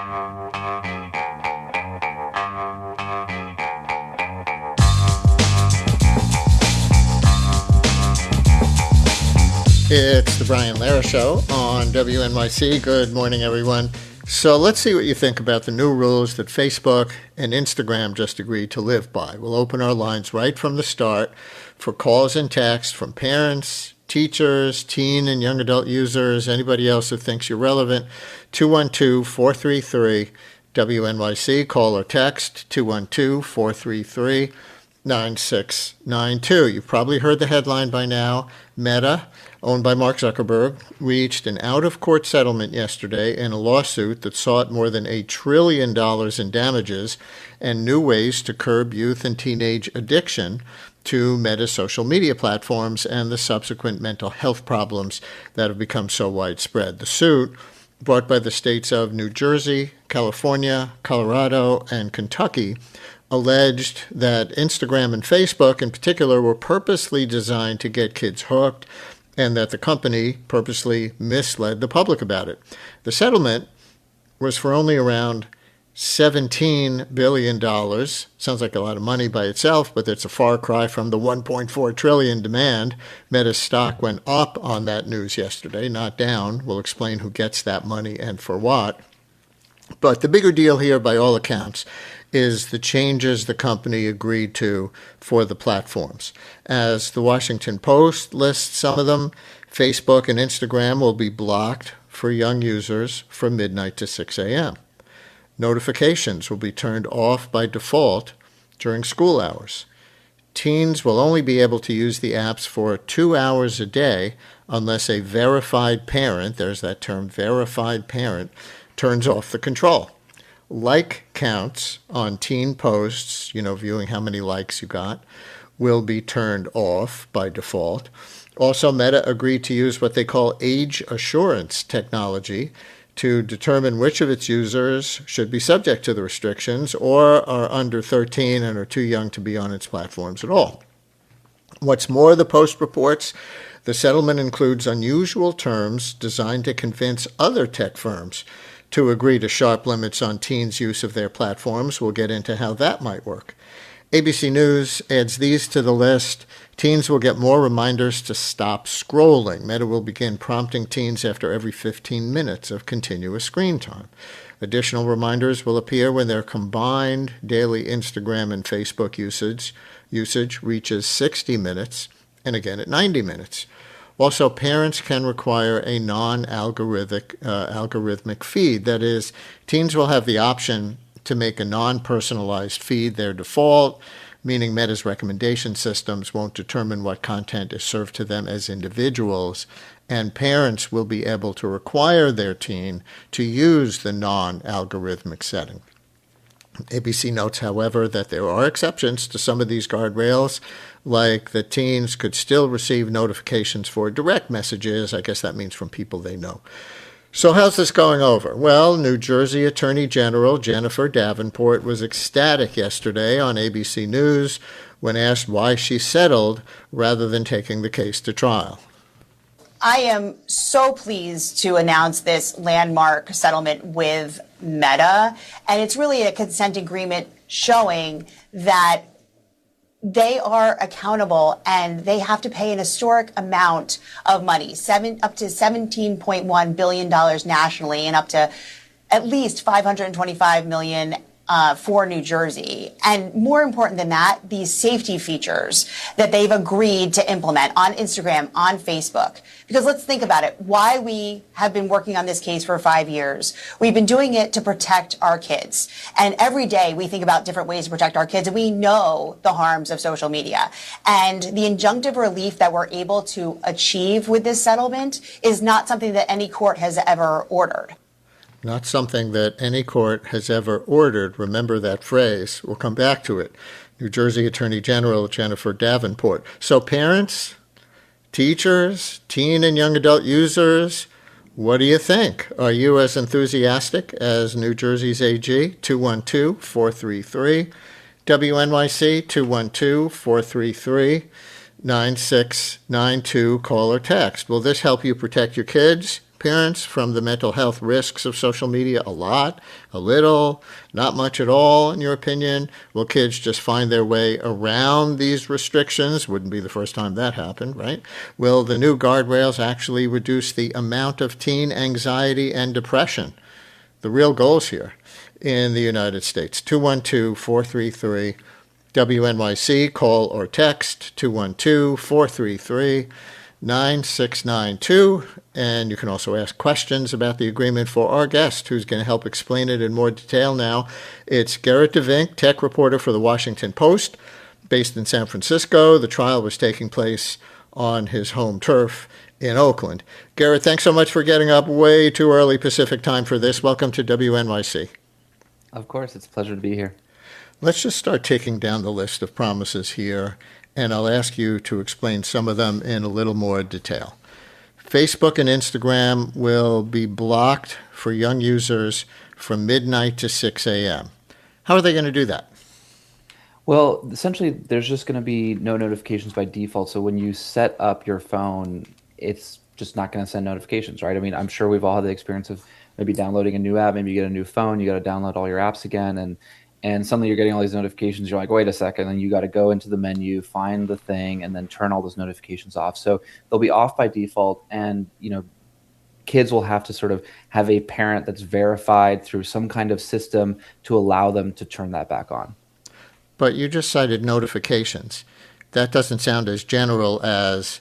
It's the Brian Lehrer Show on WNYC. Good morning, everyone. So let's see what you think about the new rules that Facebook and Instagram just agreed to live by. We'll open our lines right from the start for calls and texts from parents, teachers, teen and young adult users, anybody else who thinks you're relevant. 212-433-WNYC. Call or text 212-433-9692. You've probably heard the headline by now. Meta, owned by Mark Zuckerberg, reached an out-of-court settlement yesterday in a lawsuit that sought more than $1 trillion in damages and new ways to curb youth and teenage addiction to Meta's social media platforms and the subsequent mental health problems that have become so widespread. The suit, brought by the states of New Jersey, California, Colorado, and Kentucky, alleged that Instagram and Facebook in particular were purposely designed to get kids hooked and that the company purposely misled the public about it. The settlement was for only around $17 billion. Sounds like a lot of money by itself, but it's a far cry from the $1.4 trillion demand. Meta's stock went up on that news yesterday, not down. We'll explain who gets that money and for what. But the bigger deal here, by all accounts, is the changes the company agreed to for the platforms. As the Washington Post lists some of them, Facebook and Instagram will be blocked for young users from midnight to 6 a.m. Notifications will be turned off by default during school hours. Teens will only be able to use the apps for 2 hours a day unless a verified parent, there's that term, verified parent, turns off the control. Like counts on teen posts, viewing how many likes you got, will be turned off by default. Also, Meta agreed to use what they call age assurance technology to determine which of its users should be subject to the restrictions or are under 13 and are too young to be on its platforms at all. What's more, the Post reports, the settlement includes unusual terms designed to convince other tech firms to agree to sharp limits on teens' use of their platforms. We'll get into how that might work. ABC News adds these to the list. Teens will get more reminders to stop scrolling. Meta will begin prompting teens after every 15 minutes of continuous screen time. Additional reminders will appear when their combined daily Instagram and Facebook usage reaches 60 minutes and again at 90 minutes. Also, parents can require a non-algorithmic feed. That is, teens will have the option to make a non-personalized feed their default, meaning Meta's recommendation systems won't determine what content is served to them as individuals, and parents will be able to require their teen to use the non-algorithmic setting. ABC notes, however, that there are exceptions to some of these guardrails, like that teens could still receive notifications for direct messages. I guess that means from people they know. So how's this going over? Well, New Jersey Attorney General Jennifer Davenport was ecstatic yesterday on ABC News when asked why she settled rather than taking the case to trial. I am so pleased to announce this landmark settlement with Meta, and it's really a consent agreement showing that they are accountable and they have to pay an historic amount of money, up to $17.1 billion nationally and up to at least $525 million for New Jersey. And more important than that, these safety features that they've agreed to implement on Instagram, on Facebook. Because let's think about it, why we have been working on this case for 5 years. We've been doing it to protect our kids. And every day we think about different ways to protect our kids, and we know the harms of social media. And the injunctive relief that we're able to achieve with this settlement is not something that any court has ever ordered. Not something that any court has ever ordered. Remember that phrase. We'll come back to it. New Jersey Attorney General Jennifer Davenport. So parents, teachers, teen and young adult users, what do you think? Are you as enthusiastic as New Jersey's AG? 212-433 WNYC, 212-433 9692. Call or text. Will this help you protect your kids? parents from the mental health risks of social media? A lot, a little, not much at all, in your opinion? Will kids just find their way around these restrictions? Wouldn't be the first time that happened, right? Will the new guardrails actually reduce the amount of teen anxiety and depression? The real goals here in the United States. 212-433 WNYC, call or text 212-433-9692. And you can also ask questions about the agreement for our guest, who's going to help explain it in more detail now. It's Garrett DeVink, tech reporter for the Washington Post, based in San Francisco. The trial was taking place on his home turf in Oakland. Garrett, thanks so much for getting up way too early Pacific time for this. Welcome to WNYC. Of course, it's a pleasure to be here. Let's just start taking down the list of promises here, and I'll ask you to explain some of them in a little more detail. Facebook and Instagram will be blocked for young users from midnight to 6 a.m. How are they going to do that? Well, essentially, there's just going to be no notifications by default. So when you set up your phone, it's just not going to send notifications, right? I mean, I'm sure we've all had the experience of maybe downloading a new app, maybe you get a new phone, you got to download all your apps again, and suddenly you're getting all these notifications. You're like, wait a second, and you got to go into the menu, find the thing, and then turn all those notifications off. So they'll be off by default, and kids will have to sort of have a parent that's verified through some kind of system to allow them to turn that back on. But you just cited notifications. That doesn't sound as general as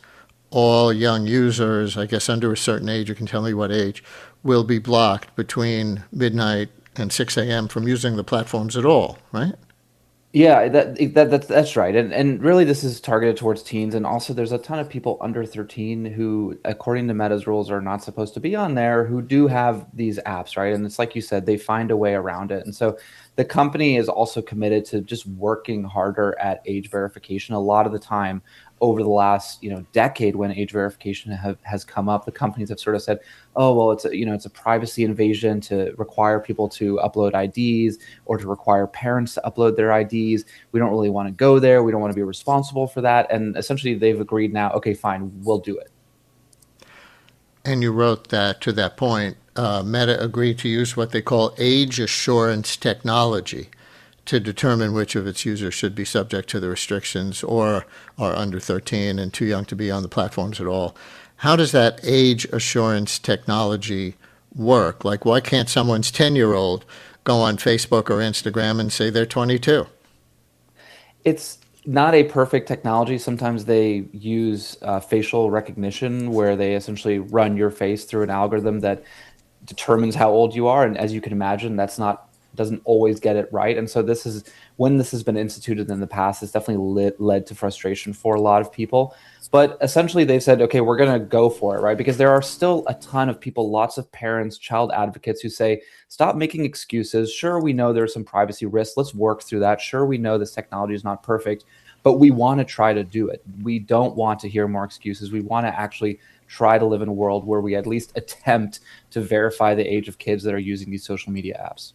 all young users, I guess under a certain age, you can tell me what age, will be blocked between midnight and 6 a.m. from using the platforms at all, right? Yeah, that's right. And really this is targeted towards teens. And also there's a ton of people under 13 who, according to Meta's rules, are not supposed to be on there, who do have these apps, right? And it's like you said, they find a way around it. And so the company is also committed to just working harder at age verification. A lot of the time over the last decade, when age verification has come up, the companies have sort of said, oh well, it's a privacy invasion to require people to upload IDs or to require parents to upload their IDs. We don't really want to go there. We don't want to be responsible for that. And essentially they've agreed now, okay, fine, we'll do it. And you wrote that to that point, Meta agreed to use what they call age assurance technology to determine which of its users should be subject to the restrictions or are under 13 and too young to be on the platforms at all. How does that age assurance technology work? Like, why can't someone's 10-year-old go on Facebook or Instagram and say they're 22? It's not a perfect technology. Sometimes they use facial recognition, where they essentially run your face through an algorithm that determines how old you are. And as you can imagine, doesn't always get it right. And so when this has been instituted in the past, it's definitely led to frustration for a lot of people. But essentially they've said, okay, we're going to go for it, right? Because there are still a ton of people, lots of parents, child advocates who say, stop making excuses. Sure, we know there's some privacy risks. Let's work through that. Sure, we know this technology is not perfect, but we want to try to do it. We don't want to hear more excuses. We want to actually try to live in a world where we at least attempt to verify the age of kids that are using these social media apps.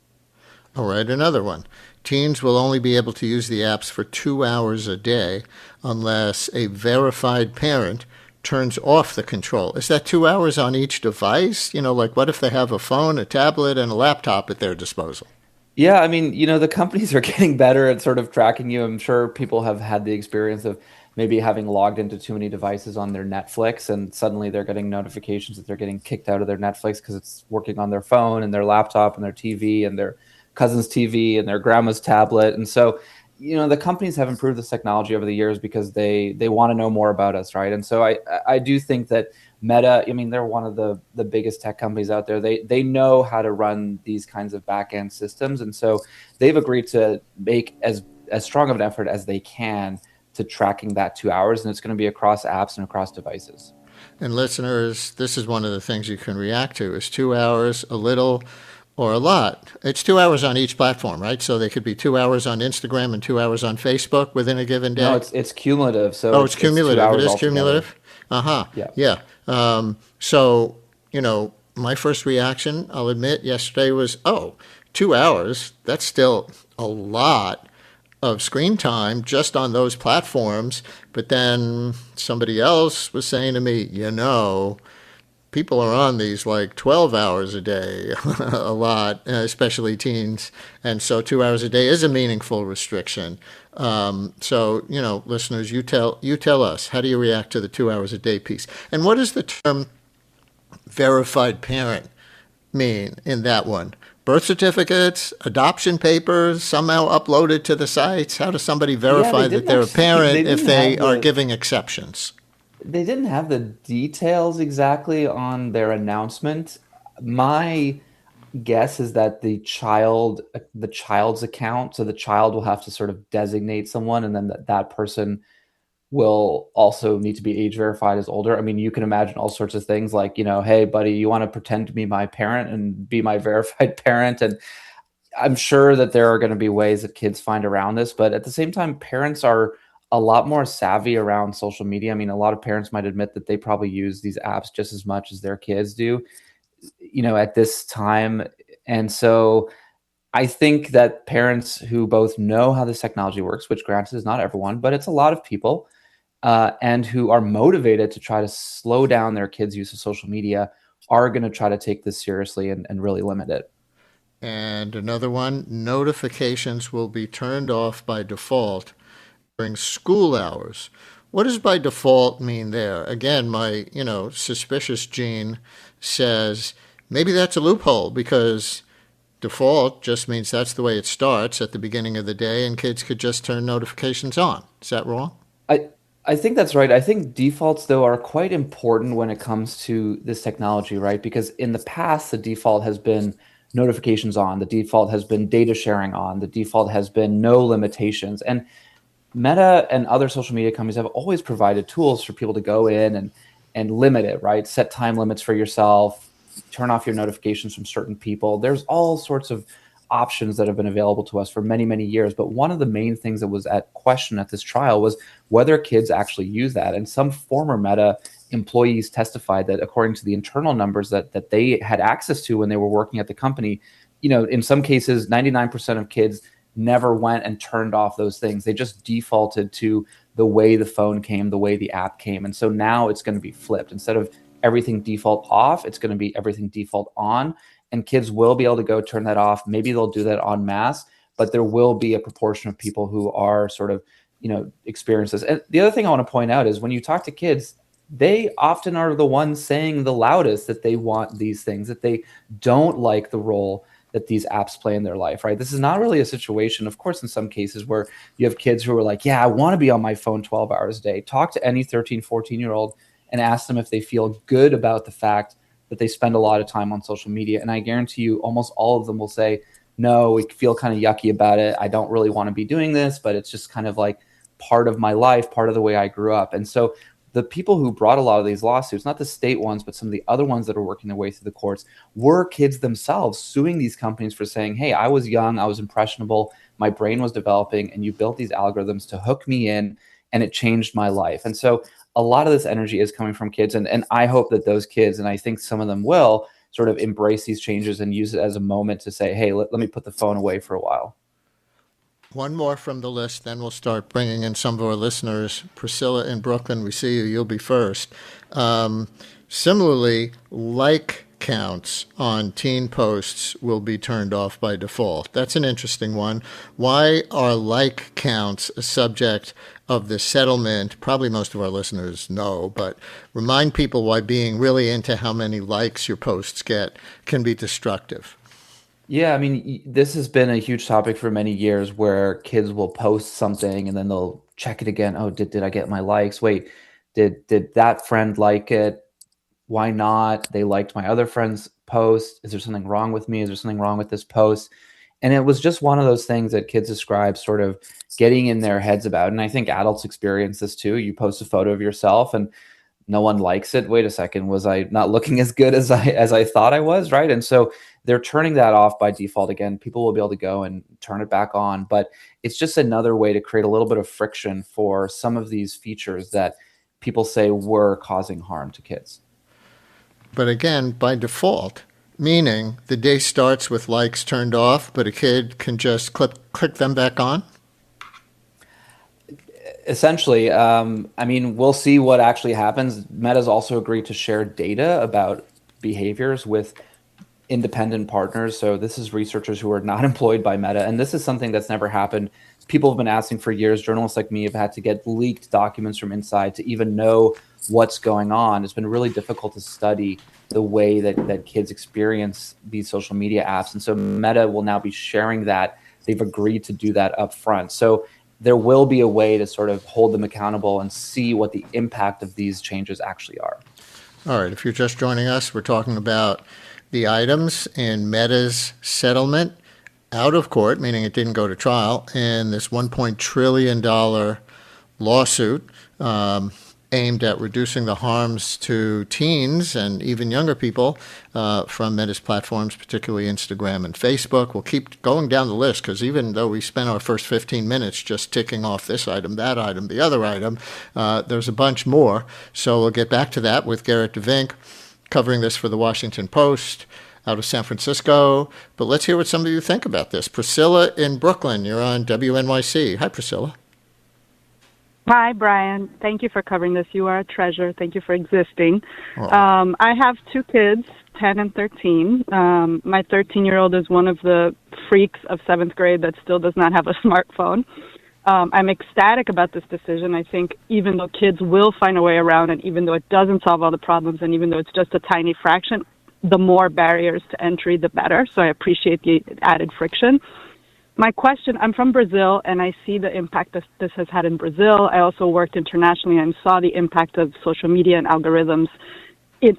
All right, another one. Teens will only be able to use the apps for 2 hours a day unless a verified parent turns off the control. Is that 2 hours on each device? Like what if they have a phone, a tablet, and a laptop at their disposal? Yeah, I mean, the companies are getting better at sort of tracking you. I'm sure people have had the experience of maybe having logged into too many devices on their Netflix, and suddenly they're getting notifications that they're getting kicked out of their Netflix because it's working on their phone and their laptop and their TV and their cousin's TV and their grandma's tablet. And so, the companies have improved this technology over the years because they want to know more about us, right? And so I do think that Meta, they're one of the biggest tech companies out there. They know how to run these kinds of back-end systems. And so they've agreed to make as strong of an effort as they can to tracking that 2 hours. And it's going to be across apps and across devices. And listeners, this is one of the things you can react to. Is 2 hours a little or a lot? It's 2 hours on each platform, right? So they could be 2 hours on Instagram and 2 hours on Facebook within a given day? No, it's cumulative. So it's cumulative. It is cumulative? Uh-huh. Yeah. So, my first reaction, I'll admit, yesterday was, 2 hours, that's still a lot of screen time just on those platforms. But then somebody else was saying to me, people are on these like 12 hours a day, a lot, especially teens. And so 2 hours a day is a meaningful restriction. So, listeners, you tell us, how do you react to the 2 hours a day piece? And what does the term verified parent mean in that one? Birth certificates, adoption papers, somehow uploaded to the sites? How does somebody Yeah, verify that they're a they parent if didn't they have are the giving exceptions? they didn't have the details exactly on their announcement. My guess is that the child's account, so the child will have to sort of designate someone, and then that person will also need to be age verified as older. I mean, you can imagine all sorts of things like, hey, buddy, you want to pretend to be my parent and be my verified parent? And I'm sure that there are going to be ways that kids find around this, but at the same time, parents are a lot more savvy around social media. I mean, a lot of parents might admit that they probably use these apps just as much as their kids do, at this time. And so I think that parents who both know how this technology works, which granted is not everyone, but it's a lot of people, and who are motivated to try to slow down their kids' use of social media are going to try to take this seriously and really limit it. And another one, notifications will be turned off by default during school hours. What does by default mean there? Again, my, suspicious gene says maybe that's a loophole because default just means that's the way it starts at the beginning of the day and kids could just turn notifications on. Is that wrong? I I think that's right. I think defaults though are quite important when it comes to this technology, right? Because in the past, the default has been notifications on, the default has been data sharing on, the default has been no limitations. And Meta and other social media companies have always provided tools for people to go in and limit it, right? Set time limits for yourself, turn off your notifications from certain people. There's all sorts of options that have been available to us for many, many years. But one of the main things that was at question at this trial was whether kids actually use that. And some former Meta employees testified that according to the internal numbers that they had access to when they were working at the company, in some cases, 99% of kids never went and turned off those things. They just defaulted to the way the phone came, the way the app came. And so now it's going to be flipped. Instead of everything default off, it's going to be everything default on. And kids will be able to go turn that off. Maybe they'll do that en masse, but there will be a proportion of people who are sort of, experience this. And the other thing I want to point out is when you talk to kids, they often are the ones saying the loudest that they want these things, that they don't like the role that these apps play in their life, right? This is not really a situation, of course, in some cases where you have kids who are like, yeah, I want to be on my phone 12 hours a day. Talk to any 13, 14-year-old and ask them if they feel good about the fact that they spend a lot of time on social media. And I guarantee you almost all of them will say, no, we feel kind of yucky about it. I don't really want to be doing this, but it's just kind of like part of my life, part of the way I grew up. And so the people who brought a lot of these lawsuits, not the state ones, but some of the other ones that are working their way through the courts, were kids themselves suing these companies for saying, hey, I was young, I was impressionable, my brain was developing, and you built these algorithms to hook me in, and it changed my life. And so a lot of this energy is coming from kids, and I hope that those kids, and I think some of them will, sort of embrace these changes and use it as a moment to say, hey, let me put the phone away for a while. One more from the list, then we'll start bringing in some of our listeners. Priscilla in Brooklyn, we see you. You'll be first. Similarly, like counts on teen posts will be turned off by default. That's an interesting one. Why are like counts a subject of the settlement? Probably most of our listeners know, but remind people why being really into how many likes your posts get can be destructive. Yeah, I mean, this has been a huge topic for many years where kids will post something and then they'll check it again. Oh, did I get my likes? Wait, did that friend like it? Why not? They liked my other friend's post. Is there something wrong with me? Is there something wrong with this post? And it was just one of those things that kids describe sort of getting in their heads about. And I think adults experience this too. You post a photo of yourself and no one likes it. Wait a second, was I not looking as good as I thought I was, right? And so they're turning that off by default. Again, people will be able to go and turn it back on, but it's just another way to create a little bit of friction for some of these features that people say were causing harm to kids. But again, by default, meaning the day starts with likes turned off, but a kid can just click them back on? Essentially, I mean, we'll see what actually happens. Meta's also agreed to share data about behaviors with independent partners. So this is researchers who are not employed by Meta. And this is something that's never happened. People have been asking for years. Journalists like me have had to get leaked documents from inside to even know what's going on. It's been really difficult to study the way that kids experience these social media apps. And so Meta will now be sharing that. They've agreed to do that up front. So there will be a way to sort of hold them accountable and see what the impact of these changes actually are. All right, if you're just joining us, we're talking about the items in Meta's settlement out of court, meaning it didn't go to trial, in this $1 trillion lawsuit aimed at reducing the harms to teens and even younger people from Meta's platforms, particularly Instagram and Facebook. We'll keep going down the list because even though we spent our first 15 minutes just ticking off this item, that item, the other item, there's a bunch more. So we'll get back to that with Garrett DeVink covering this for the Washington Post out of San Francisco. But let's hear what some of you think about this. Priscilla in Brooklyn, you're on WNYC. Hi, Priscilla. Hi, Brian. Thank you for covering this. You are a treasure. Thank you for existing. Oh. I have two kids, 10 and 13. My 13-year-old is one of the freaks of 7th grade that still does not have a smartphone. I'm ecstatic about this decision. I think even though kids will find a way around it, even though it doesn't solve all the problems, and even though it's just a tiny fraction, the more barriers to entry, the better. So I appreciate the added friction. My question, I'm from Brazil, and I see the impact that this has had in Brazil. I also worked internationally and saw the impact of social media and algorithms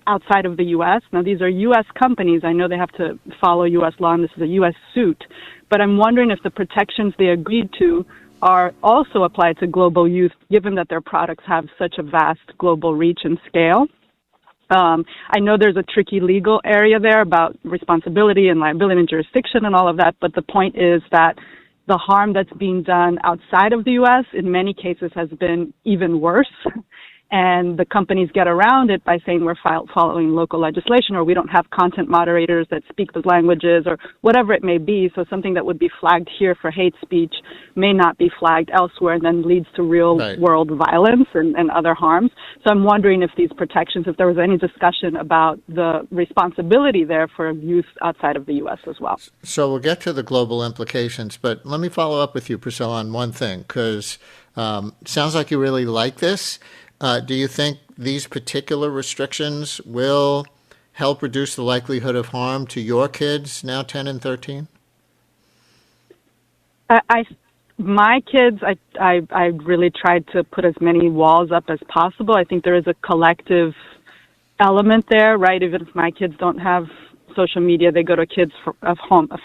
outside of the U.S. Now, these are U.S. companies. I know they have to follow U.S. law, and this is a U.S. suit. But I'm wondering if the protections they agreed to are also applied to global youth, given that their products have such a vast global reach and scale. I know there's a tricky legal area there about responsibility and liability and jurisdiction and all of that, but the point is that the harm that's being done outside of the U.S. in many cases has been even worse. And the companies get around it by saying we're following local legislation, or we don't have content moderators that speak those languages, or whatever it may be. So something that would be flagged here for hate speech may not be flagged elsewhere, and then leads to real world violence and other harms. So I'm wondering if these protections, if there was any discussion about the responsibility there for youth outside of the U.S. as well. So we'll get to the global implications, but let me follow up with you, Priscilla, on one thing, because sounds like you really like this. Do you think these particular restrictions will help reduce the likelihood of harm to your kids, now 10 and 13? My kids, I really tried to put as many walls up as possible. I think there is a collective element there, right? Even if my kids don't have social media, they go to a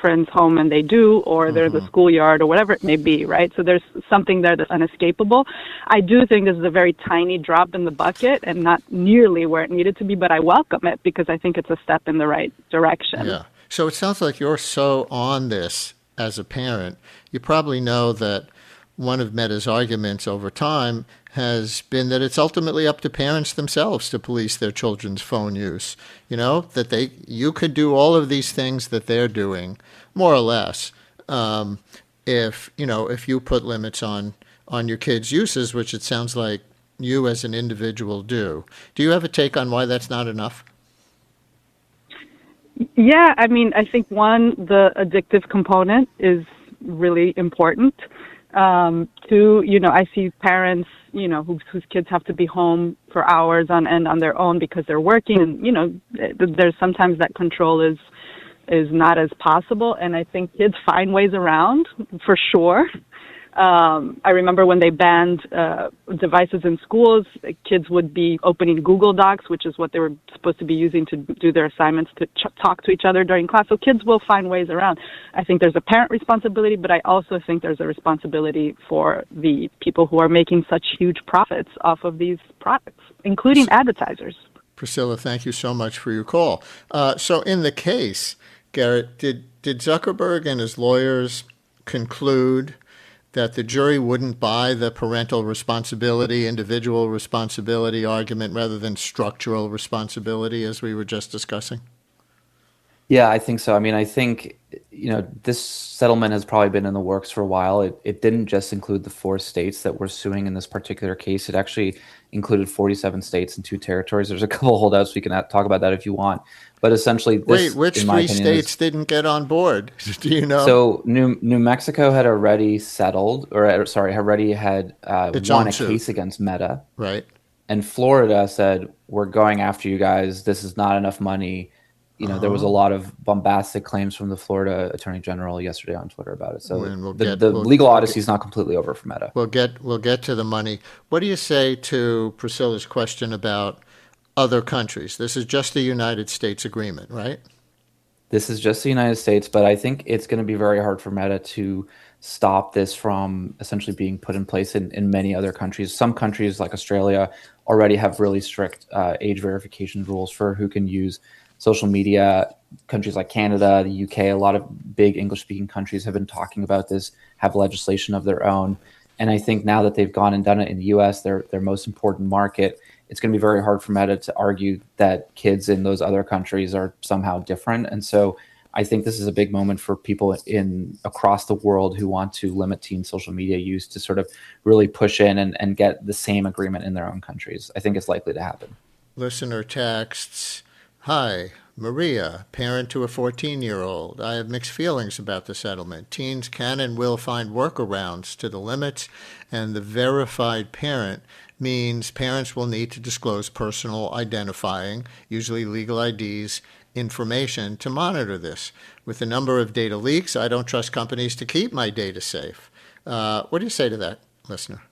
friend's home and they do, or they're in the schoolyard or whatever it may be, right? So there's something there that's unescapable. I do think this is a very tiny drop in the bucket and not nearly where it needed to be, but I welcome it because I think it's a step in the right direction. Yeah. So it sounds like you're so on this as a parent. You probably know that one of Meta's arguments over time has been that it's ultimately up to parents themselves to police their children's phone use. You know, that you could do all of these things that they're doing, more or less, if you put limits on your kids' uses, which it sounds like you as an individual do. Do you have a take on why that's not enough? Yeah, I mean, I think the addictive component is really important. Two, I see parents, whose kids have to be home for hours on end on their own because they're working, and there's sometimes that control is not as possible, and I think kids find ways around for sure. I remember when they banned devices in schools, kids would be opening Google Docs, which is what they were supposed to be using to do their assignments, to talk to each other during class. So kids will find ways around. I think there's a parent responsibility, but I also think there's a responsibility for the people who are making such huge profits off of these products, including advertisers. Priscilla, thank you so much for your call. So in the case, Garrett, did Zuckerberg and his lawyers conclude that the jury wouldn't buy the parental responsibility, individual responsibility argument rather than structural responsibility, as we were just discussing? Yeah, I think so. I mean, I think, this settlement has probably been in the works for a while. It didn't just include the 4 states that we're suing in this particular case. It actually included 47 states and 2 territories. There's a couple holdouts. We can talk about that if you want. But essentially, Wait, this, which in my three opinion, is states didn't get on board? Do you know? so New Mexico had already settled, or sorry, already had Its won own a suit, case against Meta, right? and Florida said, we're going after you guys. This is not enough money. There was a Oh, lot of bombastic claims from the Florida Attorney General yesterday on Twitter about it. So when the legal we'll odyssey get is not completely over for Meta. we'll get to the money. What do you say to Priscilla's question about other countries? This is just the United States agreement, right? This is just the United States, but I think it's going to be very hard for Meta to stop this from essentially being put in place in many other countries. Some countries like Australia already have really strict age verification rules for who can use social media. Countries like Canada, the UK, a lot of big English speaking countries have been talking about this, have legislation of their own. And I think now that they've gone and done it in the US, their most important market, it's going to be very hard for Meta to argue that kids in those other countries are somehow different. And so I think this is a big moment for people in across the world who want to limit teen social media use to sort of really push in and get the same agreement in their own countries. I think it's likely to happen. Listener texts, "Hi, Maria, parent to a 14-year-old. I have mixed feelings about the settlement. Teens can and will find workarounds to the limits, and the verified parent means parents will need to disclose personal identifying, usually legal IDs, information to monitor this. With the number of data leaks, I don't trust companies to keep my data safe." What do you say to that, listener?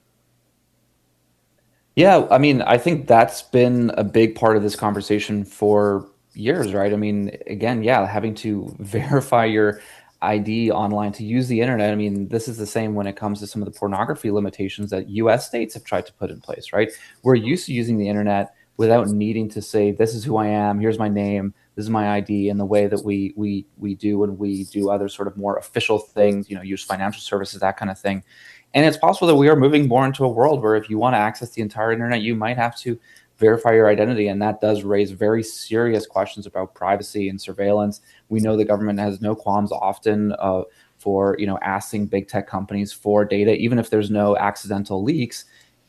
Yeah, I mean, I think that's been a big part of this conversation for years, right? I mean, again, yeah, having to verify your ID online to use the internet. I mean, this is the same when it comes to some of the pornography limitations that US states have tried to put in place, right? We're used to using the internet without needing to say, this is who I am, here's my name, this is my ID, and the way that we do when we do other sort of more official things, use financial services, that kind of thing. And it's possible that we are moving more into a world where if you want to access the entire internet, you might have to verify your identity. And that does raise very serious questions about privacy and surveillance. We know the government has no qualms often for asking big tech companies for data, even if there's no accidental leaks.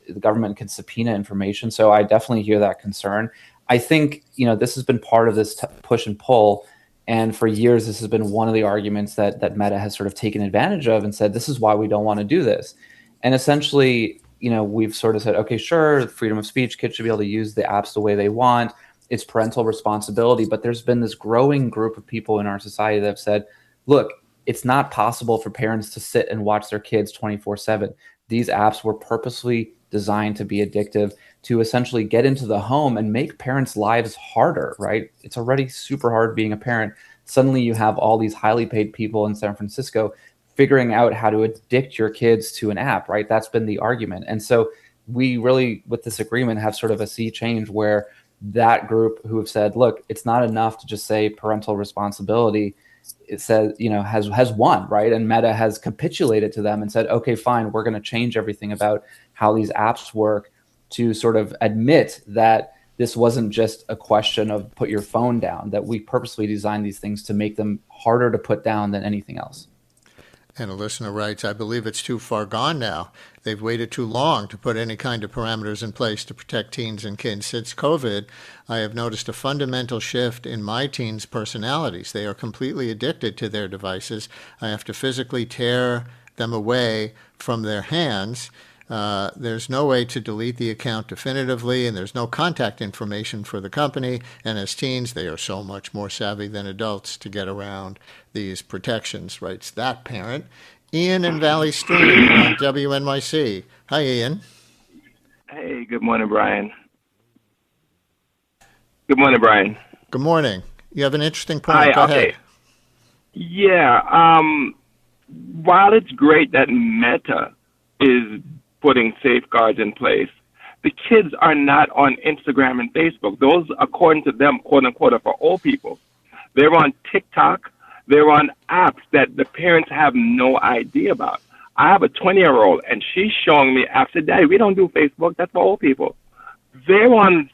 The government can subpoena information. So I definitely hear that concern. I think this has been part of this push and pull. And for years, this has been one of the arguments that Meta has sort of taken advantage of and said, this is why we don't want to do this. And essentially, we've sort of said, okay, sure, freedom of speech, kids should be able to use the apps the way they want. It's parental responsibility. But there's been this growing group of people in our society that have said, look, it's not possible for parents to sit and watch their kids 24/7. These apps were purposely designed to be addictive, to essentially get into the home and make parents' lives harder, right? It's already super hard being a parent. Suddenly you have all these highly paid people in San Francisco figuring out how to addict your kids to an app, right? That's been the argument. And so we really, with this agreement, have sort of a sea change where that group who have said, look, it's not enough to just say parental responsibility. It says, has won, right? And Meta has capitulated to them and said, okay, fine, we're going to change everything about how these apps work to sort of admit that this wasn't just a question of put your phone down, that we purposely designed these things to make them harder to put down than anything else. And a listener writes, "I believe it's too far gone now. They've waited too long to put any kind of parameters in place to protect teens and kids. Since COVID, I have noticed a fundamental shift in my teens' personalities. They are completely addicted to their devices. I have to physically tear them away from their hands. There's no way to delete the account definitively, and there's no contact information for the company. And as teens, they are so much more savvy than adults to get around these protections," writes that parent. Ian in Valley Stream on WNYC. Hi, Ian. Hey, good morning, Brian. Good morning, Brian. Good morning. You have an interesting point. Hi, Go okay. ahead. Yeah, while it's great that Meta is putting safeguards in place, the kids are not on Instagram and Facebook. Those, according to them, quote unquote, are for old people. They're on TikTok. They're on apps that the parents have no idea about. I have a 20-year-old, and she's showing me apps. I said, Daddy, we don't do Facebook. That's for old people. They're on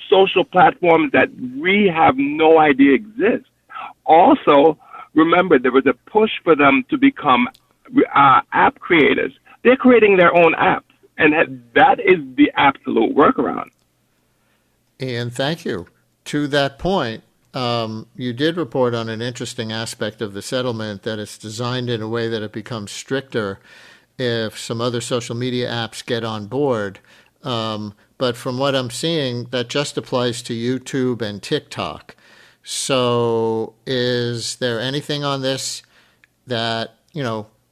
social platforms that we have no idea exist. Also, remember, there was a push for them to become app creators. They're creating their own apps, and that is the absolute workaround. And thank you. To that point, you did report on an interesting aspect of the settlement, that it's designed in a way that it becomes stricter if some other social media apps get on board. But from what I'm seeing, that just applies to YouTube and TikTok. So is there anything on this that,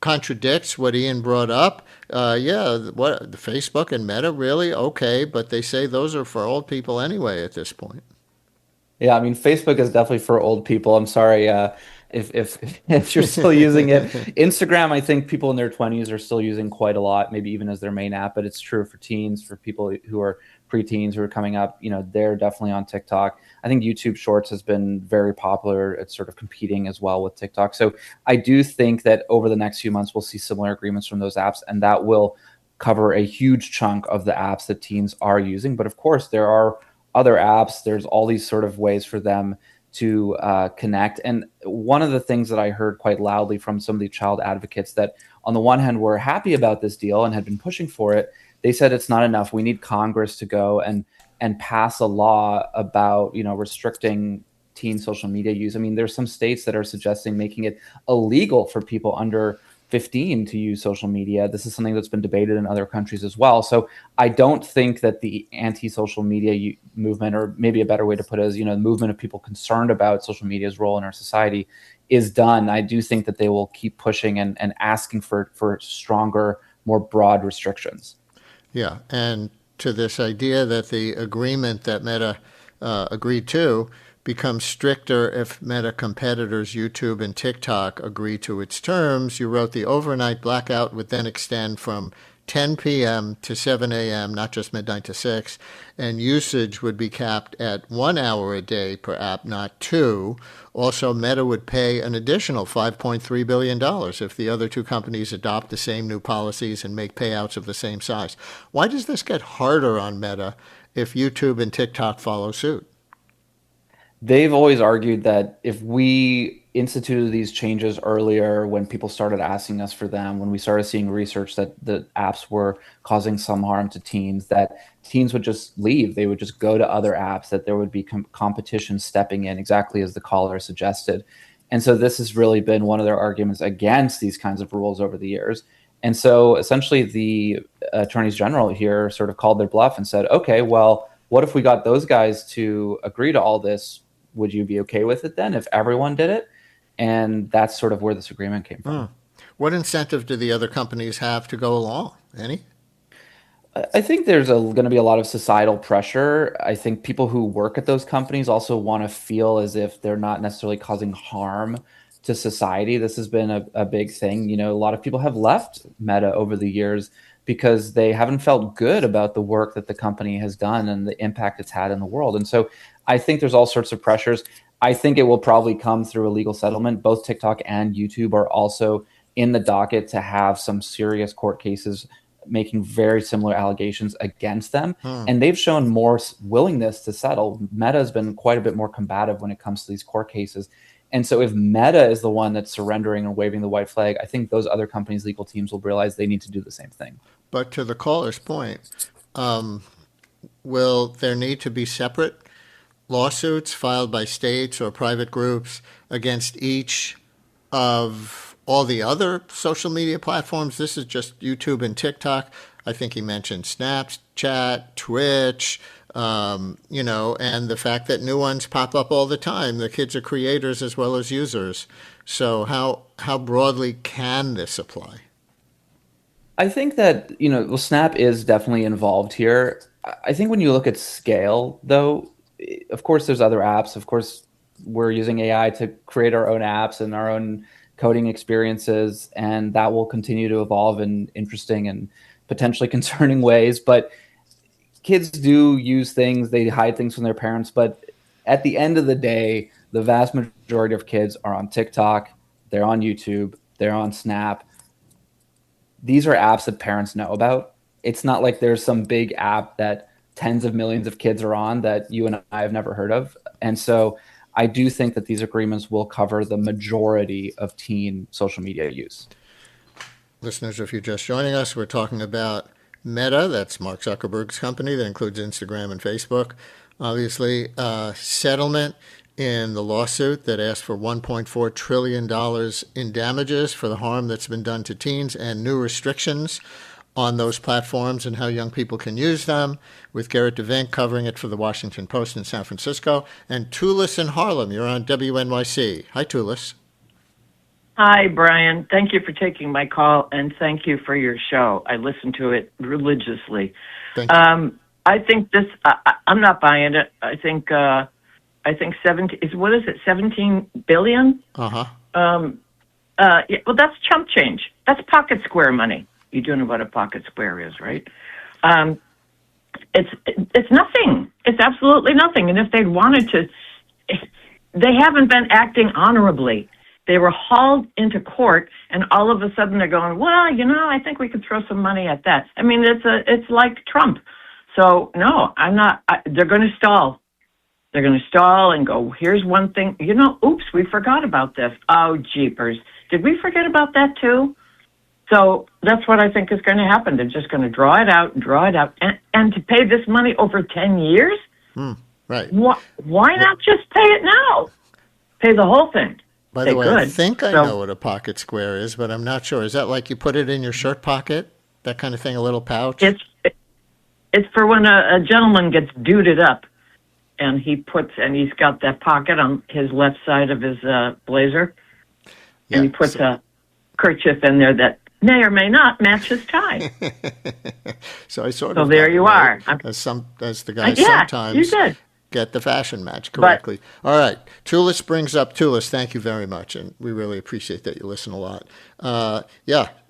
contradicts what Ian brought up? What, the Facebook and Meta, really? Okay, but they say those are for old people anyway at this point. Yeah, I mean, Facebook is definitely for old people. I'm sorry if you're still using it. Instagram, I think people in their 20s are still using quite a lot, maybe even as their main app. But it's true for teens, for people who are preteens who are coming up. They're definitely on TikTok. I think YouTube Shorts has been very popular. It's sort of competing as well with TikTok. So I do think that over the next few months, we'll see similar agreements from those apps, and that will cover a huge chunk of the apps that teens are using. But of course, there are other apps. There's all these sort of ways for them to connect. And one of the things that I heard quite loudly from some of the child advocates that on the one hand were happy about this deal and had been pushing for it, they said it's not enough. We need Congress to go and pass a law about, restricting teen social media use. I mean, there's some states that are suggesting making it illegal for people under 15 to use social media. This is something that's been debated in other countries as well. So I don't think that the anti-social media movement, or maybe a better way to put it is, the movement of people concerned about social media's role in our society, is done. I do think that they will keep pushing and asking for stronger, more broad restrictions. Yeah, and to this idea that the agreement that Meta agreed to becomes stricter if Meta competitors YouTube and TikTok agree to its terms. You wrote the overnight blackout would then extend from 10 p.m. to 7 a.m., not just midnight to 6, and usage would be capped at 1 hour a day per app, not 2. Also, Meta would pay an additional $5.3 billion if the other two companies adopt the same new policies and make payouts of the same size. Why does this get harder on Meta if YouTube and TikTok follow suit? They've always argued that if we instituted these changes earlier, when people started asking us for them, when we started seeing research that the apps were causing some harm to teens, that teens would just leave. They would just go to other apps, that there would be competition stepping in, exactly as the caller suggested. And so this has really been one of their arguments against these kinds of rules over the years. And so essentially the attorneys general here sort of called their bluff and said, okay, well, what if we got those guys to agree to all this? Would you be okay with it then if everyone did it? And that's sort of where this agreement came from. What incentive do the other companies have to go along? Any? I think there's going to be a lot of societal pressure. I think people who work at those companies also want to feel as if they're not necessarily causing harm to society. This has been a big thing. A lot of people have left Meta over the years because they haven't felt good about the work that the company has done and the impact it's had in the world. And so I think there's all sorts of pressures. I think it will probably come through a legal settlement. Both TikTok and YouTube are also in the docket to have some serious court cases making very similar allegations against them. And they've shown more willingness to settle. Meta has been quite a bit more combative when it comes to these court cases. And so if Meta is the one that's surrendering and waving the white flag, I think those other companies' legal teams will realize they need to do the same thing. But to the caller's point, will there need to be separate lawsuits filed by states or private groups against each of all the other social media platforms? This is just YouTube and TikTok. I think he mentioned Snapchat, Twitch, and the fact that new ones pop up all the time. The kids are creators as well as users. So how broadly can this apply? I think that, Snap is definitely involved here. I think when you look at scale, though, of course, there's other apps. Of course, we're using AI to create our own apps and our own coding experiences, and that will continue to evolve in interesting and potentially concerning ways. But kids do use things, they hide things from their parents. But at the end of the day, the vast majority of kids are on TikTok, they're on YouTube, they're on Snap. These are apps that parents know about. It's not like there's some big app that tens of millions of kids are on that you and I have never heard of. And so I do think that these agreements will cover the majority of teen social media use. Listeners, if you're just joining us, we're talking about Meta. That's Mark Zuckerberg's company that includes Instagram and Facebook. Obviously, settlement in the lawsuit that asked for $1.4 trillion in damages for the harm that's been done to teens, and new restrictions on those platforms and how young people can use them, with Garrett DeVink covering it for the Washington Post in San Francisco, and Tulis in Harlem. You're on WNYC. Hi, Tulis. Hi, Brian. Thank you for taking my call, and thank you for your show. I listen to it religiously. Thank you. I think this. I'm not buying it. I think 17. What is it? 17 billion. Uh-huh. Yeah, well, that's chump change. That's pocket square money. You do know what a pocket square is, right? It's nothing. It's absolutely nothing. And if they'd wanted to, they haven't been acting honorably. They were hauled into court, and all of a sudden they're going, well, I think we could throw some money at that. I mean, it's like Trump. So no, I'm not. They're going to stall. They're going to stall and go, here's one thing. Oops, we forgot about this. Oh, jeepers. Did we forget about that too? So that's what I think is going to happen. They're just going to draw it out, and to pay this money over 10 years? Right. Why not just pay it now? Pay the whole thing. By the way, I think I know what a pocket square is, but I'm not sure. Is that like you put it in your shirt pocket, that kind of thing, a little pouch? It's for when a gentleman gets duded up, and he's got that pocket on his left side of his blazer, and he puts a kerchief in there that may or may not match his tie. So I sort So of. there you are. As the guys yeah, sometimes you did. Get the fashion match correctly. All right. Tulis brings up Tulis. Thank you very much, and we really appreciate that you listen a lot.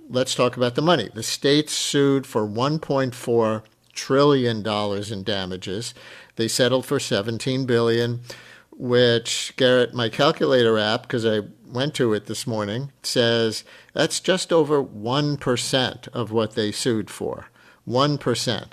Let's talk about the money. The states sued for $1.4 trillion in damages. They settled for $17 billion, which, Garrett, my calculator app, because I went to it this morning, says that's just over 1% of what they sued for. 1%.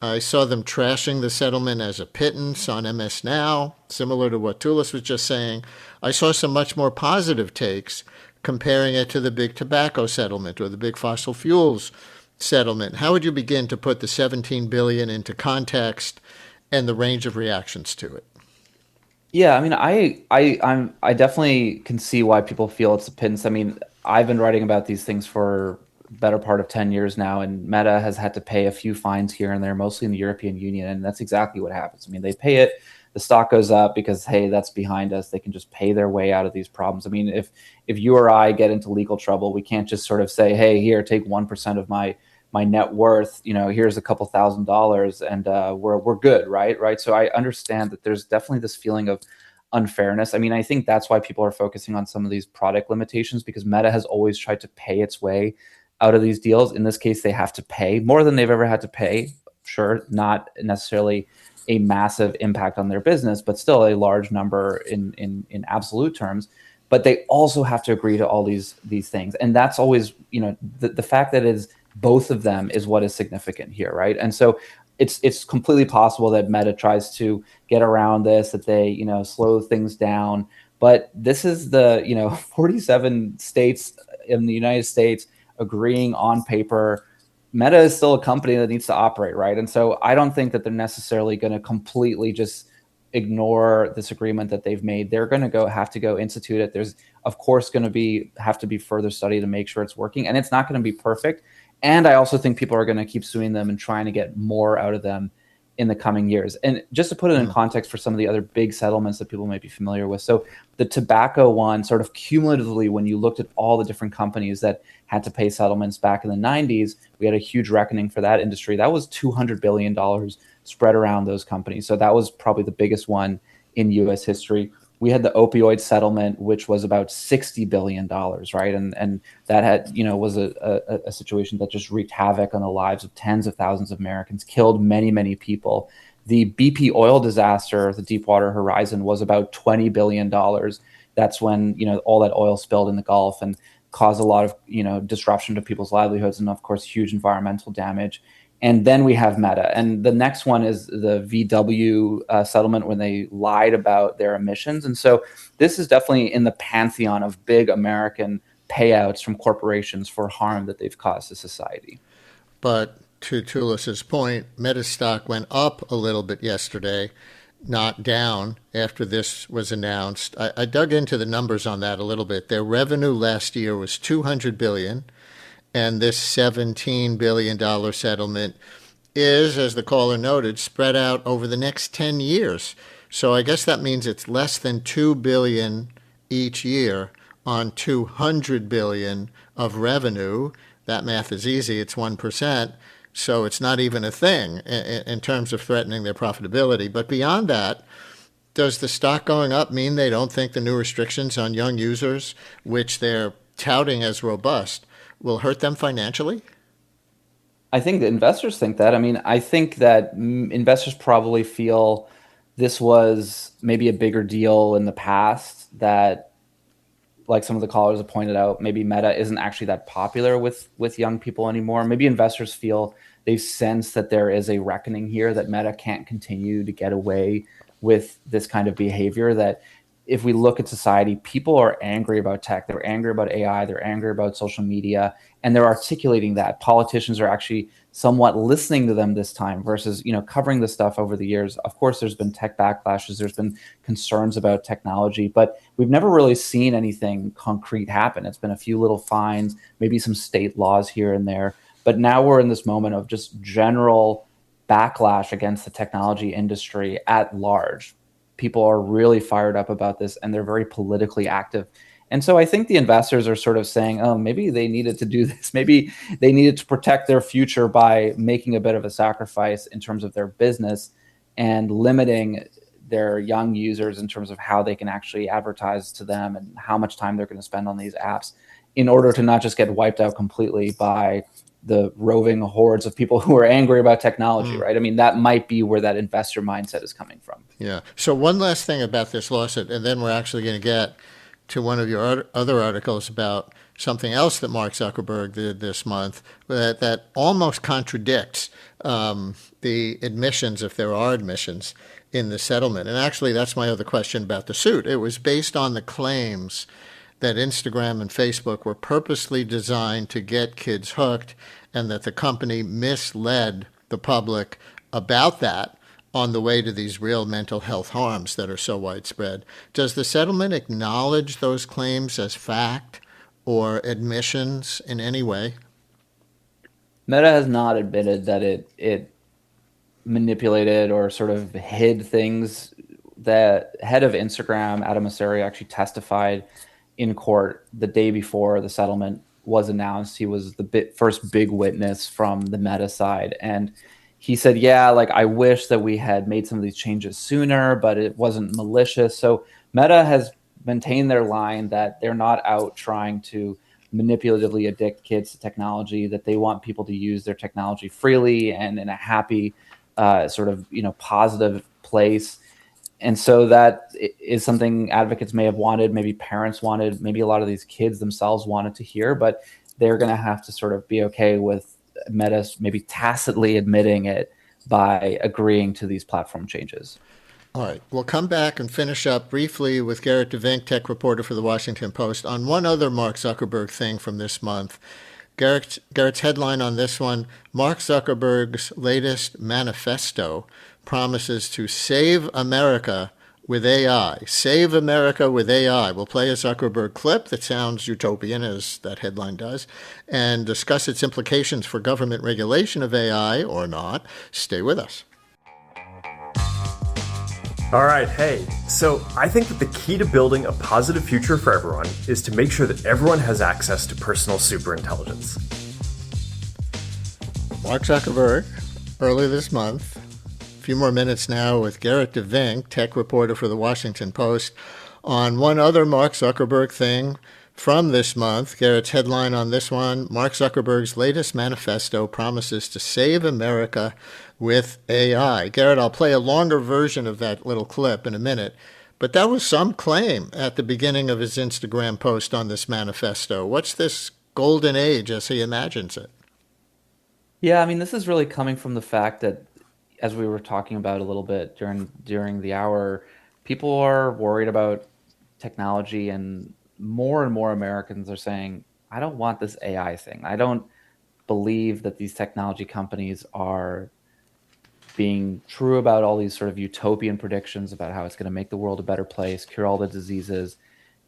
I saw them trashing the settlement as a pittance on MS Now, similar to what Tulis was just saying. I saw some much more positive takes comparing it to the big tobacco settlement or the big fossil fuels settlement. How would you begin to put the $17 billion into context and the range of reactions to it? Yeah, I mean, I definitely can see why people feel it's a pittance. I mean, I've been writing about these things for better part of 10 years now, and Meta has had to pay a few fines here and there, mostly in the European Union, and that's exactly what happens. I mean, they pay it, the stock goes up because, hey, that's behind us. They can just pay their way out of these problems. I mean, if you or I get into legal trouble, we can't just sort of say, hey, here, take 1% of my net worth, here's a couple $1,000 and we're good, right? So I understand that there's definitely this feeling of unfairness. I mean, I think that's why people are focusing on some of these product limitations, because Meta has always tried to pay its way out of these deals. In this case, they have to pay more than they've ever had to pay. Sure, not necessarily a massive impact on their business, but still a large number in absolute terms. But they also have to agree to all these things. And that's always, the fact that it's both of them is what is significant here, right? And so it's completely possible that Meta tries to get around this, that they, slow things down. But this is the, 47 states in the United States agreeing on paper. Meta is still a company that needs to operate, right? And so I don't think that they're necessarily going to completely just ignore this agreement that they've made. They're going to have to go institute it. There's, of course, going to have to be further study to make sure it's working, and it's not going to be perfect. And I also think people are going to keep suing them and trying to get more out of them in the coming years. And just to put it in context for some of the other big settlements that people may be familiar with. So the tobacco one, sort of cumulatively, when you looked at all the different companies that had to pay settlements back in the 90s, we had a huge reckoning for that industry. That was $200 billion spread around those companies. So that was probably the biggest one in U.S. history. We had the opioid settlement, which was about $60 billion, right? And that had, was a situation that just wreaked havoc on the lives of tens of thousands of Americans, killed many, many people. The BP oil disaster, the Deepwater Horizon, was about $20 billion. That's when, all that oil spilled in the Gulf and caused a lot of, disruption to people's livelihoods and, of course, huge environmental damage. And then we have Meta. And the next one is the VW settlement when they lied about their emissions. And so this is definitely in the pantheon of big American payouts from corporations for harm that they've caused to society. But to Tulis's point, Meta stock went up a little bit yesterday, not down after this was announced. I dug into the numbers on that a little bit. Their revenue last year was $200 billion, and this $17 billion settlement is, as the caller noted, spread out over the next 10 years. So I guess that means it's less than $2 billion each year on $200 billion of revenue. That math is easy. It's 1%. So it's not even a thing in terms of threatening their profitability. But beyond that, does the stock going up mean they don't think the new restrictions on young users, which they're touting as robust, will hurt them financially? I think that investors think that. I mean, I think that investors probably feel this was maybe a bigger deal in the past, that, like some of the callers have pointed out, maybe Meta isn't actually that popular with young people anymore. Maybe investors feel they sense that there is a reckoning here, that Meta can't continue to get away with this kind of behavior, that if we look at society, people are angry about tech, they're angry about AI, they're angry about social media, and they're articulating that. Politicians are actually somewhat listening to them this time versus, covering the stuff over the years. Of course, there's been tech backlashes, there's been concerns about technology, but we've never really seen anything concrete happen. It's been a few little fines, maybe some state laws here and there, but now we're in this moment of just general backlash against the technology industry at large. People are really fired up about this, and they're very politically active. And so I think the investors are sort of saying, oh, maybe they needed to do this. Maybe they needed to protect their future by making a bit of a sacrifice in terms of their business and limiting their young users in terms of how they can actually advertise to them and how much time they're going to spend on these apps, in order to not just get wiped out completely by the roving hordes of people who are angry about technology, right? I mean, that might be where that investor mindset is coming from. Yeah. So one last thing about this lawsuit, and then we're actually going to get to one of your other articles about something else that Mark Zuckerberg did this month that almost contradicts the admissions, if there are admissions, in the settlement. And actually, that's my other question about the suit. It was based on the claims that Instagram and Facebook were purposely designed to get kids hooked, and that the company misled the public about that on the way to these real mental health harms that are so widespread. Does the settlement acknowledge those claims as fact or admissions in any way? Meta has not admitted that it manipulated or sort of hid things. The head of Instagram, Adam Mosseri, actually testified in court the day before the settlement was announced. He was the first big witness from the Meta side. And he said, yeah, like, I wish that we had made some of these changes sooner, but it wasn't malicious. So Meta has maintained their line that they're not out trying to manipulatively addict kids to technology, that they want people to use their technology freely and in a happy, positive place. And so that is something advocates may have wanted, maybe parents wanted, maybe a lot of these kids themselves wanted to hear, but they're going to have to sort of be okay with Meta maybe tacitly admitting it by agreeing to these platform changes. All right. We'll come back and finish up briefly with Garrett DeVink, tech reporter for the Washington Post, on one other Mark Zuckerberg thing from this month. Garrett's headline on this one: Mark Zuckerberg's latest manifesto promises to save America with AI. Save America with AI. We'll play a Zuckerberg clip that sounds utopian, as that headline does, and discuss its implications for government regulation of AI or not. Stay with us. All right, hey, so I think that the key to building a positive future for everyone is to make sure that everyone has access to personal superintelligence. Mark Zuckerberg, early this month. A few more minutes now with Garrett DeVink, tech reporter for the Washington Post, on one other Mark Zuckerberg thing from this month. Garrett's headline on this one: Mark Zuckerberg's latest manifesto promises to save America with AI. Garrett, I'll play a longer version of that little clip in a minute, but that was some claim at the beginning of his Instagram post on this manifesto. What's this golden age as he imagines it? Yeah, I mean, this is really coming from the fact that, as we were talking about a little bit during the hour, people are worried about technology, and more Americans are saying, "I don't want this AI thing. I don't believe that these technology companies are being true about all these sort of utopian predictions about how it's going to make the world a better place, cure all the diseases."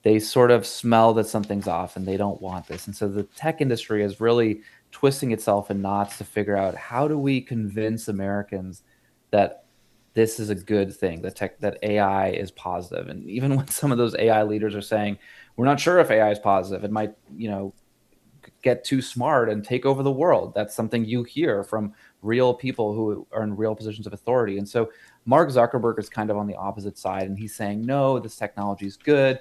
They sort of smell that something's off and they don't want this. And so the tech industry is really twisting itself in knots to figure out, how do we convince Americans that this is a good thing, that AI is positive. And even when some of those AI leaders are saying, we're not sure if AI is positive, it might, get too smart and take over the world. That's something you hear from real people who are in real positions of authority. And so Mark Zuckerberg is kind of on the opposite side, and he's saying, no, this technology is good.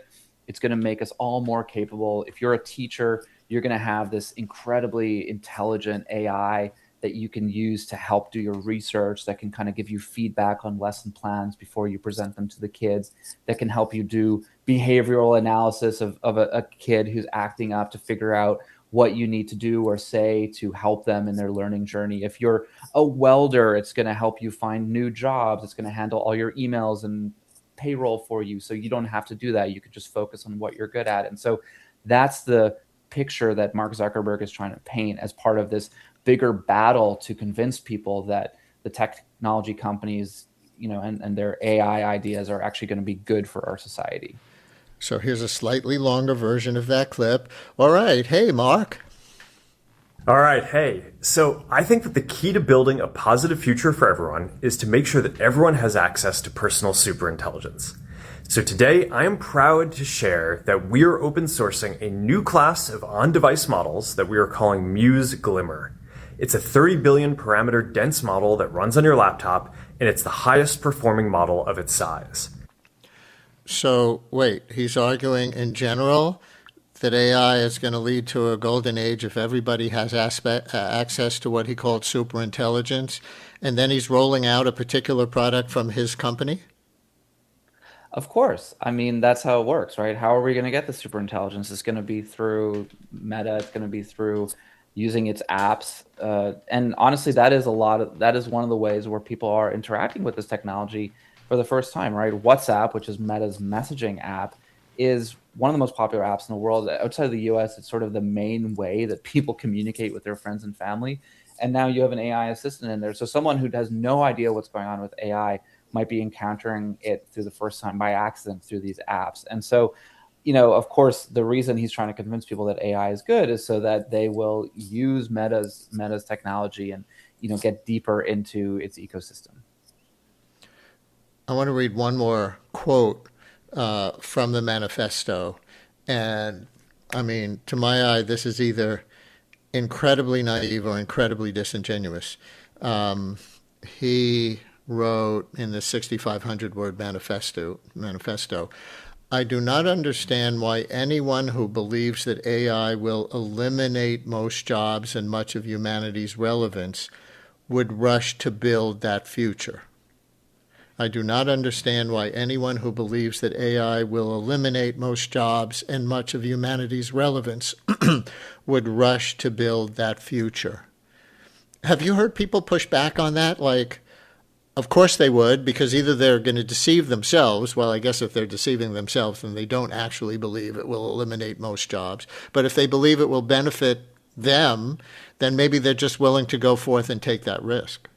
It's going to make us all more capable. If you're a teacher, you're going to have this incredibly intelligent AI that you can use to help do your research, that can kind of give you feedback on lesson plans before you present them to the kids, that can help you do behavioral analysis of a kid who's acting up, to figure out what you need to do or say to help them in their learning journey. If you're a welder, it's going to help you find new jobs. It's going to handle all your emails and payroll for you, so you don't have to do that. You could just focus on what you're good at. And so that's the picture that Mark Zuckerberg is trying to paint as part of this bigger battle to convince people that the technology companies, and their AI ideas are actually going to be good for our society. So here's a slightly longer version of that clip. All right. Hey, Mark. All right, hey. So I think that the key to building a positive future for everyone is to make sure that everyone has access to personal superintelligence. So today, I am proud to share that we are open sourcing a new class of on-device models that we are calling Muse Glimmer. It's a 30 billion parameter dense model that runs on your laptop, and it's the highest performing model of its size. So wait, he's arguing in general that AI is going to lead to a golden age if everybody has access to what he called superintelligence, and then he's rolling out a particular product from his company. Of course. I mean, that's how it works, right? How are we going to get the super intelligence? It's going to be through Meta. It's going to be through using its apps. And honestly, that is one of the ways where people are interacting with this technology for the first time, right? WhatsApp, which is Meta's messaging app, is one of the most popular apps in the world. Outside of the US, it's sort of the main way that people communicate with their friends and family. And now you have an AI assistant in there. So someone who has no idea what's going on with AI might be encountering it through the first time by accident through these apps. And so, of course, the reason he's trying to convince people that AI is good is so that they will use Meta's technology and, get deeper into its ecosystem. I want to read one more quote from the manifesto. And I mean, to my eye, this is either incredibly naive or incredibly disingenuous. He wrote in the 6,500 word manifesto, I do not understand why anyone who believes that AI will eliminate most jobs and much of humanity's relevance would rush to build that future. I do not understand why anyone who believes that AI will eliminate most jobs and much of humanity's relevance would rush to build that future. Have you heard people push back on that? Like, of course they would, because either they're going to deceive themselves. Well, I guess if they're deceiving themselves, then they don't actually believe it will eliminate most jobs. But if they believe it will benefit them, then maybe they're just willing to go forth and take that risk.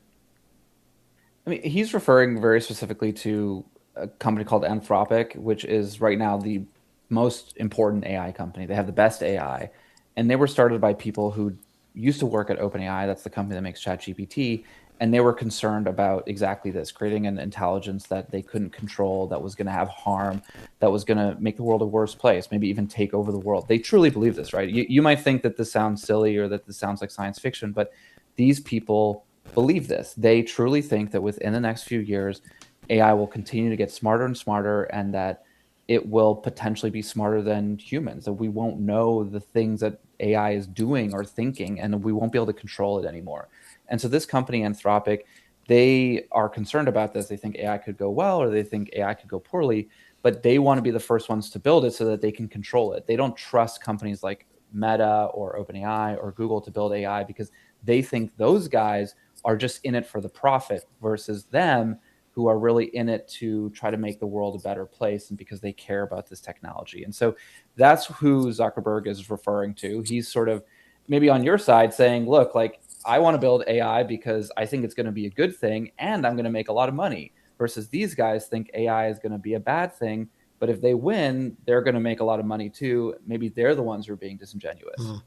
I mean, he's referring very specifically to a company called Anthropic, which is right now the most important AI company. They have the best AI, and they were started by people who used to work at OpenAI. That's the company that makes ChatGPT, and they were concerned about exactly this, creating an intelligence that they couldn't control, that was going to have harm, that was going to make the world a worse place, maybe even take over the world. They truly believe this, right? You might think that this sounds silly or that this sounds like science fiction, but these people believe this. They truly think that within the next few years, AI will continue to get smarter and smarter, and that it will potentially be smarter than humans, that we won't know the things that AI is doing or thinking, and we won't be able to control it anymore. And so this company, Anthropic, they are concerned about this. They think AI could go well, or they think AI could go poorly, but they want to be the first ones to build it so that they can control it. They don't trust companies like Meta or OpenAI or Google to build AI because they think those guys are just in it for the profit versus them who are really in it to try to make the world a better place and because they care about this technology. And so that's who Zuckerberg is referring to. He's sort of maybe on your side saying, look, like I want to build AI because I think it's going to be a good thing and I'm going to make a lot of money versus these guys think AI is going to be a bad thing. But if they win, they're going to make a lot of money too. Maybe they're the ones who are being disingenuous.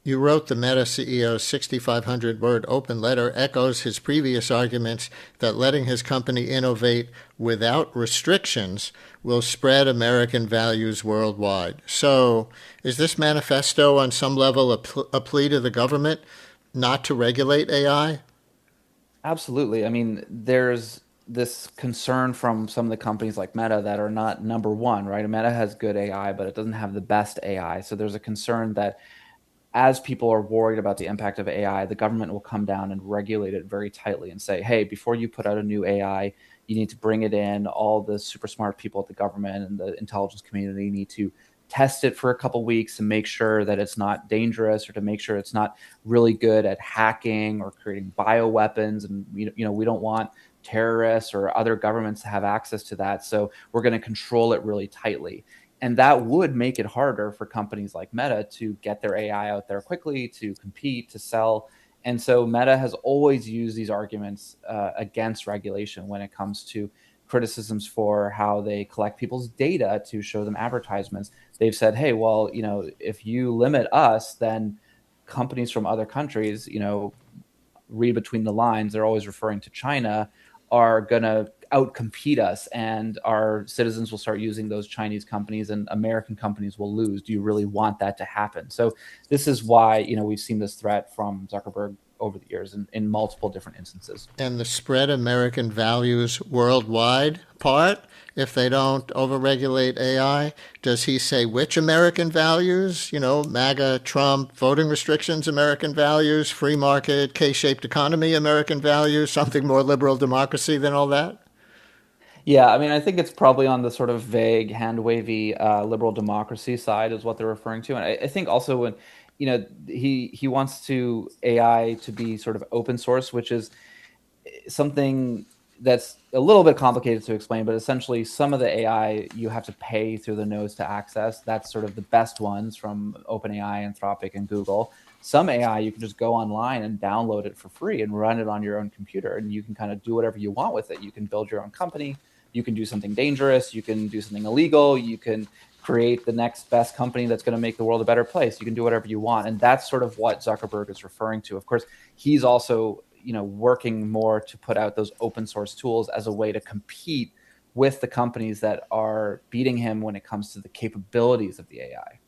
You wrote the Meta CEO's 6,500-word open letter echoes his previous arguments that letting his company innovate without restrictions will spread American values worldwide. So, is this manifesto on some level a plea to the government not to regulate AI? Absolutely. I mean, there's this concern from some of the companies like Meta that are not number one, right? Meta has good AI, but it doesn't have the best AI. So there's a concern that as people are worried about the impact of AI, the government will come down and regulate it very tightly and say, hey, before you put out a new AI, you need to bring it in. All the super smart people at the government and the intelligence community need to test it for a couple weeks to make sure that it's not dangerous or to make sure it's not really good at hacking or creating bioweapons. And we don't want terrorists or other governments to have access to that. So we're going to control it really tightly. And that would make it harder for companies like Meta to get their AI out there quickly, to compete, to sell. And so Meta has always used these arguments against regulation when it comes to criticisms for how they collect people's data to show them advertisements. They've said, hey, well, if you limit us, then companies from other countries, read between the lines, they're always referring to China, are going to outcompete us and our citizens will start using those Chinese companies and American companies will lose. Do you really want that to happen? So this is why, we've seen this threat from Zuckerberg over the years in multiple different instances. And the spread American values worldwide part, if they don't overregulate AI, does he say which American values? MAGA, Trump, voting restrictions, American values, free market, K-shaped economy, American values, something more liberal democracy than all that? Yeah, I mean, I think it's probably on the sort of vague, hand-wavy liberal democracy side is what they're referring to. And I think also when, he wants to AI to be sort of open source, which is something that's a little bit complicated to explain, but essentially some of the AI you have to pay through the nose to access. That's sort of the best ones from OpenAI, Anthropic, and Google. Some AI you can just go online and download it for free and run it on your own computer, and you can kind of do whatever you want with it. You can build your own company. You can do something dangerous. You can do something illegal. You can create the next best company that's going to make the world a better place. You can do whatever you want. And that's sort of what Zuckerberg is referring to. Of course, he's also, working more to put out those open source tools as a way to compete with the companies that are beating him when it comes to the capabilities of the AI.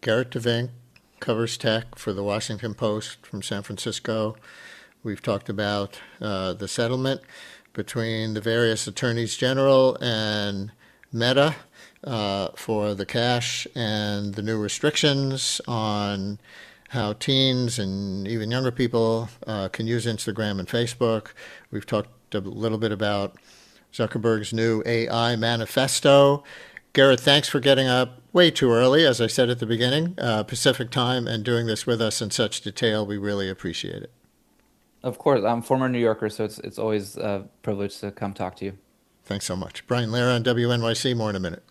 Garrett DeVink covers tech for the Washington Post from San Francisco. We've talked about the settlement between the various attorneys general and Meta for the cash and the new restrictions on how teens and even younger people can use Instagram and Facebook. We've talked a little bit about Zuckerberg's new AI manifesto. Garrett, thanks for getting up way too early, as I said at the beginning, Pacific time, and doing this with us in such detail. We really appreciate it. Of course, I'm a former New Yorker, so it's always a privilege to come talk to you. Thanks so much. Brian Lehrer on WNYC. More in a minute.